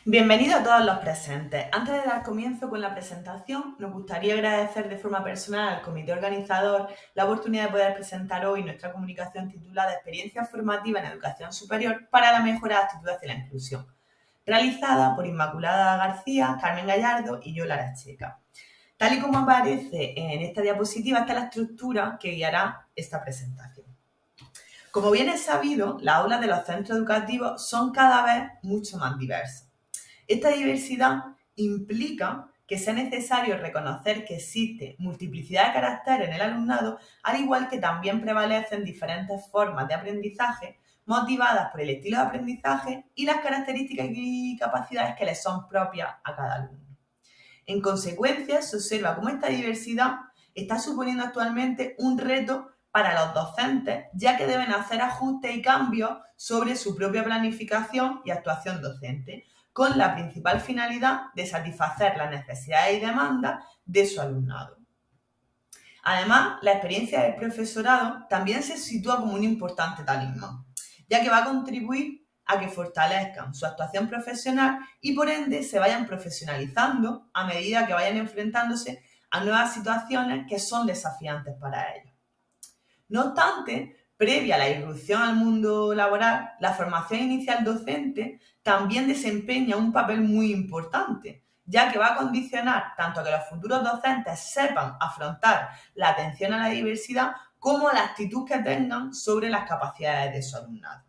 Bienvenidos a todos los presentes. Antes de dar comienzo con la presentación, nos gustaría agradecer de forma personal al comité organizador la oportunidad de poder presentar hoy nuestra comunicación titulada Experiencia formativa en educación superior para la mejora de actitudes hacia la inclusión, realizada por Inmaculada García, Carmen Gallardo y Yola Aracheca. Tal y como aparece en esta diapositiva, esta es la estructura que guiará esta presentación. Como bien es sabido, las aulas de los centros educativos son cada vez mucho más diversas. Esta diversidad implica que sea necesario reconocer que existe multiplicidad de caracteres en el alumnado, al igual que también prevalecen diferentes formas de aprendizaje motivadas por el estilo de aprendizaje y las características y capacidades que les son propias a cada alumno. En consecuencia, se observa cómo esta diversidad está suponiendo actualmente un reto para los docentes, ya que deben hacer ajustes y cambios sobre su propia planificación y actuación docente, con la principal finalidad de satisfacer las necesidades y demandas de su alumnado. Además, la experiencia del profesorado también se sitúa como un importante talismán, ya que va a contribuir a que fortalezcan su actuación profesional y por ende se vayan profesionalizando a medida que vayan enfrentándose a nuevas situaciones que son desafiantes para ellos. No obstante, previa a la irrupción al mundo laboral, la formación inicial docente también desempeña un papel muy importante, ya que va a condicionar tanto a que los futuros docentes sepan afrontar la atención a la diversidad como la actitud que tengan sobre las capacidades de su alumnado.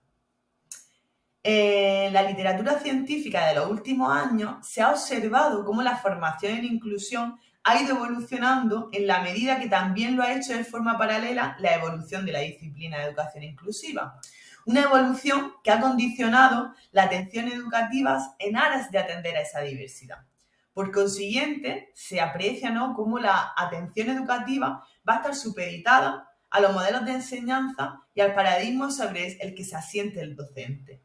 En la literatura científica de los últimos años se ha observado cómo la formación en inclusión ha ido evolucionando en la medida que también lo ha hecho de forma paralela la evolución de la disciplina de educación inclusiva. Una evolución que ha condicionado la atención educativa en aras de atender a esa diversidad. Por consiguiente, se aprecia, ¿no?, cómo la atención educativa va a estar supeditada a los modelos de enseñanza y al paradigma sobre el que se asiente el docente.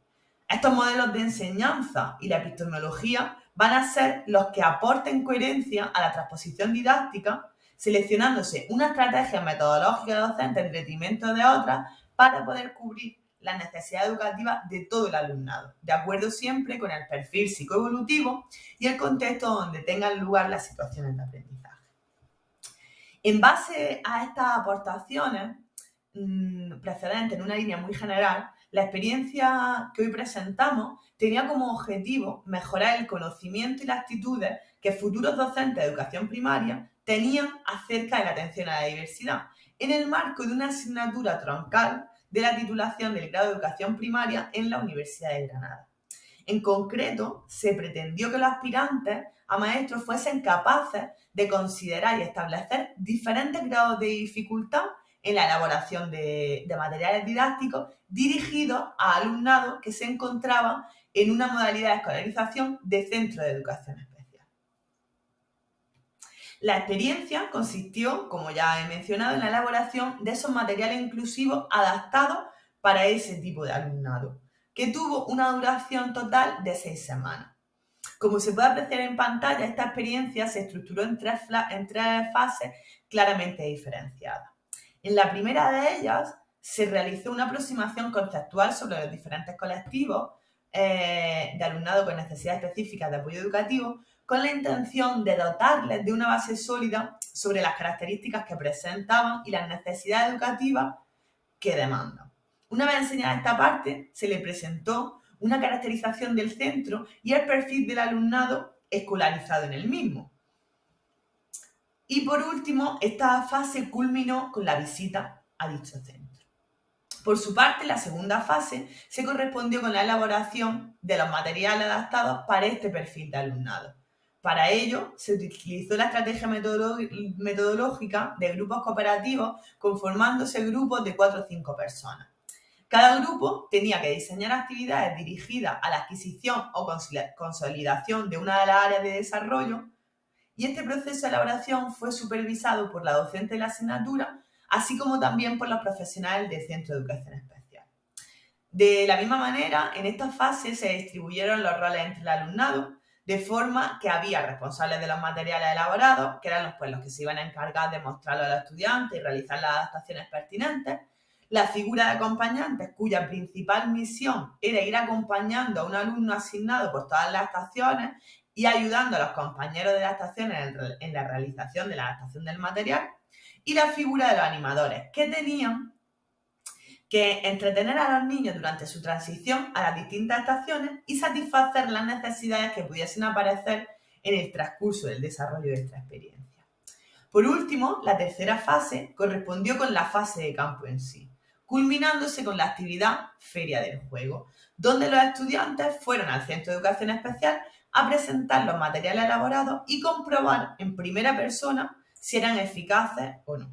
Estos modelos de enseñanza y la epistemología van a ser los que aporten coherencia a la transposición didáctica, seleccionándose una estrategia metodológica docente en detrimento de otras para poder cubrir las necesidades educativas de todo el alumnado, de acuerdo siempre con el perfil psicoevolutivo y el contexto donde tengan lugar las situaciones de aprendizaje. En base a estas aportaciones precedentes en una línea muy general, la experiencia que hoy presentamos tenía como objetivo mejorar el conocimiento y las actitudes que futuros docentes de educación primaria tenían acerca de la atención a la diversidad, en el marco de una asignatura troncal de la titulación del grado de educación primaria en la Universidad de Granada. En concreto, se pretendió que los aspirantes a maestros fuesen capaces de considerar y establecer diferentes grados de dificultad en la elaboración de materiales didácticos dirigidos a alumnado que se encontraban en una modalidad de escolarización de centro de educación especial. La experiencia consistió, como ya he mencionado, en la elaboración de esos materiales inclusivos adaptados para ese tipo de alumnado, que tuvo una duración total de 6 semanas. Como se puede apreciar en pantalla, esta experiencia se estructuró en tres fases claramente diferenciadas. En la primera de ellas se realizó una aproximación conceptual sobre los diferentes colectivos de alumnado con necesidades específicas de apoyo educativo, con la intención de dotarles de una base sólida sobre las características que presentaban y las necesidades educativas que demandan. Una vez enseñada esta parte, se le presentó una caracterización del centro y el perfil del alumnado escolarizado en el mismo. Y por último, esta fase culminó con la visita a dicho centro. Por su parte, la segunda fase se correspondió con la elaboración de los materiales adaptados para este perfil de alumnado. Para ello, se utilizó la estrategia metodológica de grupos cooperativos, conformándose grupos de 4 o 5 personas. Cada grupo tenía que diseñar actividades dirigidas a la adquisición o consolidación de una de las áreas de desarrollo, y este proceso de elaboración fue supervisado por la docente de la asignatura, así como también por los profesionales del Centro de Educación Especial. De la misma manera, en esta fase se distribuyeron los roles entre el alumnado, de forma que había responsables de los materiales elaborados, que eran los que se iban a encargar de mostrarlo a los estudiantes y realizar las adaptaciones pertinentes, la figura de acompañantes, cuya principal misión era ir acompañando a un alumno asignado por todas las estaciones y ayudando a los compañeros de la estación en la realización de la adaptación del material, y la figura de los animadores, que tenían que entretener a los niños durante su transición a las distintas estaciones y satisfacer las necesidades que pudiesen aparecer en el transcurso del desarrollo de esta experiencia. Por último, la tercera fase correspondió con la fase de campo en sí, culminándose con la actividad Feria del Juego, donde los estudiantes fueron al Centro de Educación Especial a presentar los materiales elaborados y comprobar en primera persona si eran eficaces o no.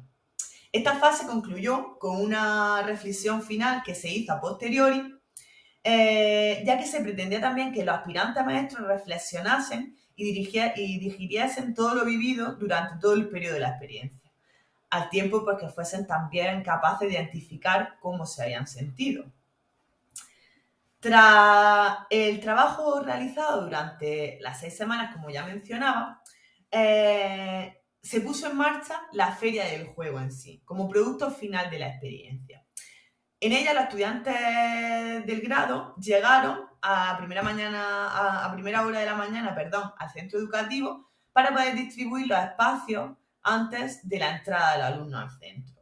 Esta fase concluyó con una reflexión final que se hizo a posteriori, ya que se pretendía también que los aspirantes a maestros reflexionasen y digiriesen todo lo vivido durante todo el periodo de la experiencia, al tiempo pues, que fuesen también capaces de identificar cómo se habían sentido. Tras el trabajo realizado durante las 6 semanas, como ya mencionaba, se puso en marcha la Feria del Juego en sí, como producto final de la experiencia. En ella los estudiantes del grado llegaron a primera hora de la mañana, al centro educativo para poder distribuir los espacios antes de la entrada del alumno al centro.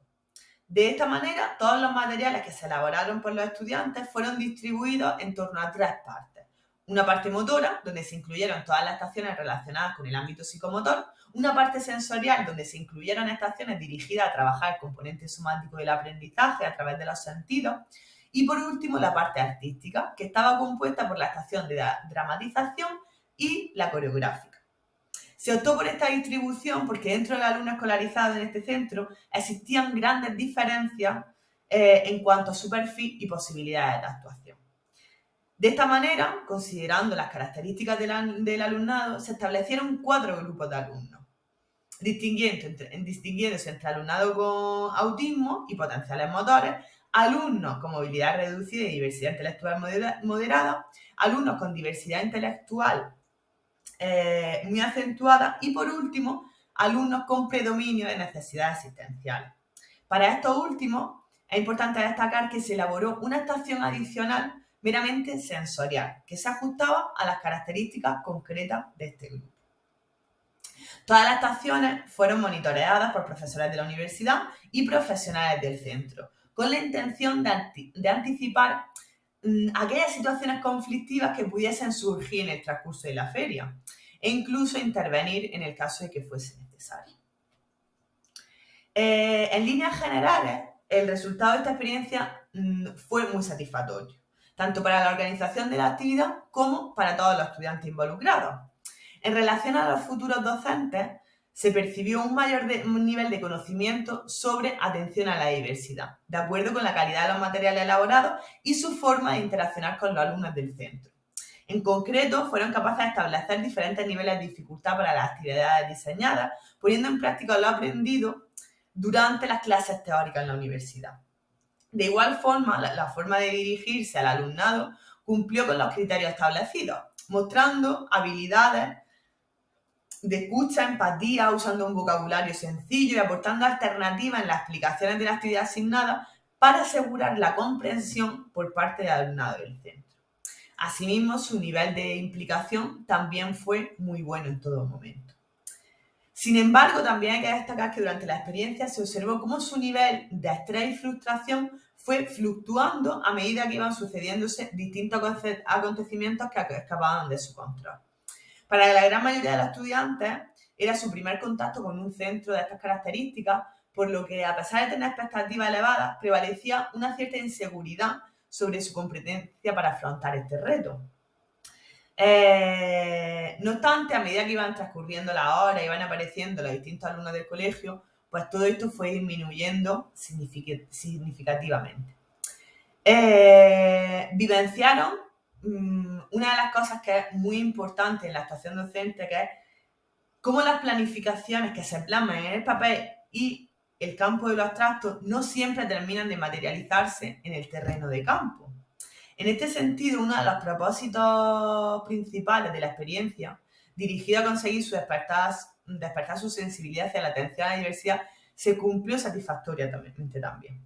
De esta manera, todos los materiales que se elaboraron por los estudiantes fueron distribuidos en torno a 3 partes. Una parte motora, donde se incluyeron todas las estaciones relacionadas con el ámbito psicomotor. Una parte sensorial, donde se incluyeron estaciones dirigidas a trabajar el componente somático del aprendizaje a través de los sentidos. Y por último, la parte artística, que estaba compuesta por la estación de dramatización y la coreográfica. Se optó por esta distribución porque dentro del alumno escolarizado en este centro existían grandes diferencias en cuanto a su perfil y posibilidades de actuación. De esta manera, considerando las características del alumnado, se establecieron 4 grupos de alumnos, distinguiéndose entre alumnado con autismo y potenciales motores, alumnos con movilidad reducida y diversidad intelectual moderada, alumnos con diversidad intelectual muy acentuada y, por último, alumnos con predominio de necesidades asistenciales. Para estos últimos, es importante destacar que se elaboró una estación adicional meramente sensorial, que se ajustaba a las características concretas de este grupo. Todas las estaciones fueron monitoreadas por profesores de la universidad y profesionales del centro, con la intención de anticipar aquellas situaciones conflictivas que pudiesen surgir en el transcurso de la feria e incluso intervenir en el caso de que fuese necesario. En líneas generales, el resultado de esta experiencia fue muy satisfactorio, tanto para la organización de la actividad como para todos los estudiantes involucrados. En relación a los futuros docentes, se percibió un mayor nivel de conocimiento sobre atención a la diversidad, de acuerdo con la calidad de los materiales elaborados y su forma de interaccionar con los alumnos del centro. En concreto, fueron capaces de establecer diferentes niveles de dificultad para las actividades diseñadas, poniendo en práctica lo aprendido durante las clases teóricas en la universidad. De igual forma, la forma de dirigirse al alumnado cumplió con los criterios establecidos, mostrando habilidades de escucha, empatía, usando un vocabulario sencillo y aportando alternativas en las explicaciones de la actividad asignada para asegurar la comprensión por parte del alumnado del centro. Asimismo, su nivel de implicación también fue muy bueno en todo momento. Sin embargo, también hay que destacar que durante la experiencia se observó cómo su nivel de estrés y frustración fue fluctuando a medida que iban sucediéndose distintos acontecimientos que escapaban de su control. Para la gran mayoría de los estudiantes era su primer contacto con un centro de estas características, por lo que, a pesar de tener expectativas elevadas, prevalecía una cierta inseguridad sobre su competencia para afrontar este reto. No obstante, a medida que iban transcurriendo las horas y iban apareciendo los distintos alumnos del colegio, pues todo esto fue disminuyendo significativamente. Vivenciaron una de las cosas que es muy importante en la actuación docente, que es cómo las planificaciones que se plasman en el papel y el campo de lo abstracto no siempre terminan de materializarse en el terreno de campo. En este sentido, uno de los propósitos principales de la experiencia, dirigido a conseguir despertar su sensibilidad hacia la atención a la diversidad, se cumplió satisfactoriamente también.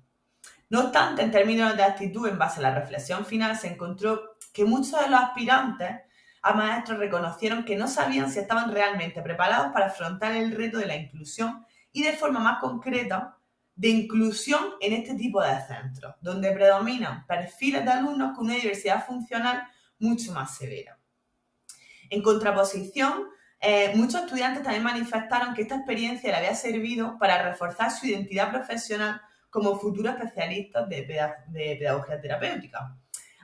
No obstante, en términos de actitud, en base a la reflexión final, se encontró que muchos de los aspirantes a maestros reconocieron que no sabían si estaban realmente preparados para afrontar el reto de la inclusión y de forma más concreta de inclusión en este tipo de centros, donde predominan perfiles de alumnos con una diversidad funcional mucho más severa. En contraposición, muchos estudiantes también manifestaron que esta experiencia le había servido para reforzar su identidad profesional como futuros especialistas de pedagogía terapéutica,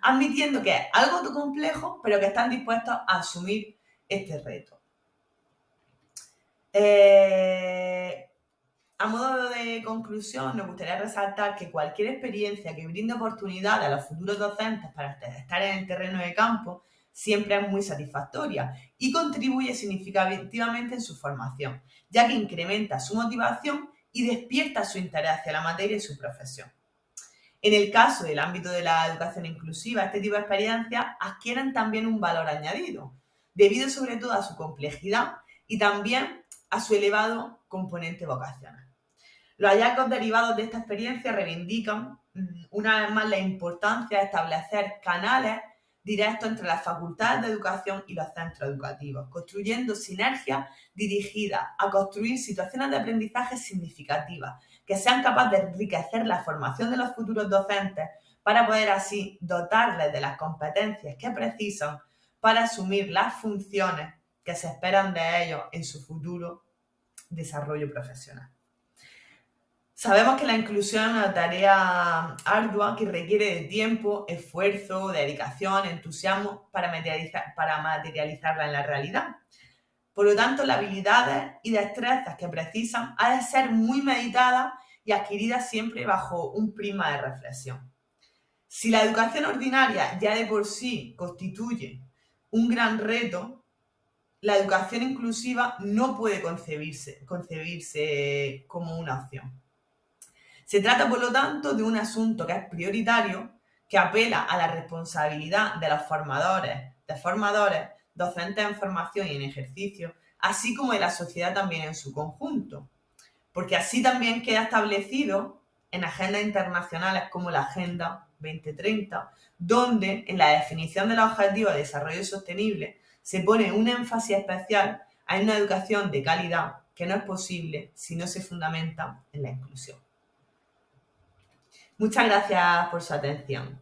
admitiendo que es algo complejo, pero que están dispuestos a asumir este reto. A modo de conclusión, nos gustaría resaltar que cualquier experiencia que brinde oportunidades a los futuros docentes para estar en el terreno de campo siempre es muy satisfactoria y contribuye significativamente en su formación, ya que incrementa su motivación y despierta su interés hacia la materia y su profesión. En el caso del ámbito de la educación inclusiva, este tipo de experiencias adquieren también un valor añadido, debido sobre todo a su complejidad y también a su elevado componente vocacional. Los hallazgos derivados de esta experiencia reivindican una vez más la importancia de establecer canales directos entre las facultades de educación y los centros educativos, construyendo sinergias dirigidas a construir situaciones de aprendizaje significativas que sean capaces de enriquecer la formación de los futuros docentes para poder así dotarles de las competencias que precisan para asumir las funciones que se esperan de ellos en su futuro desarrollo profesional. Sabemos que la inclusión es una tarea ardua que requiere de tiempo, esfuerzo, dedicación, entusiasmo para materializarla en la realidad. Por lo tanto, las habilidades y destrezas que precisan han de ser muy meditadas y adquiridas siempre bajo un prisma de reflexión. Si la educación ordinaria ya de por sí constituye un gran reto, la educación inclusiva no puede concebirse como una opción. Se trata, por lo tanto, de un asunto que es prioritario, que apela a la responsabilidad de los formadores, docentes en formación y en ejercicio, así como de la sociedad también en su conjunto, porque así también queda establecido en agendas internacionales como la Agenda 2030, donde en la definición de los objetivos de desarrollo sostenible se pone un énfasis especial a una educación de calidad que no es posible si no se fundamenta en la inclusión. Muchas gracias por su atención.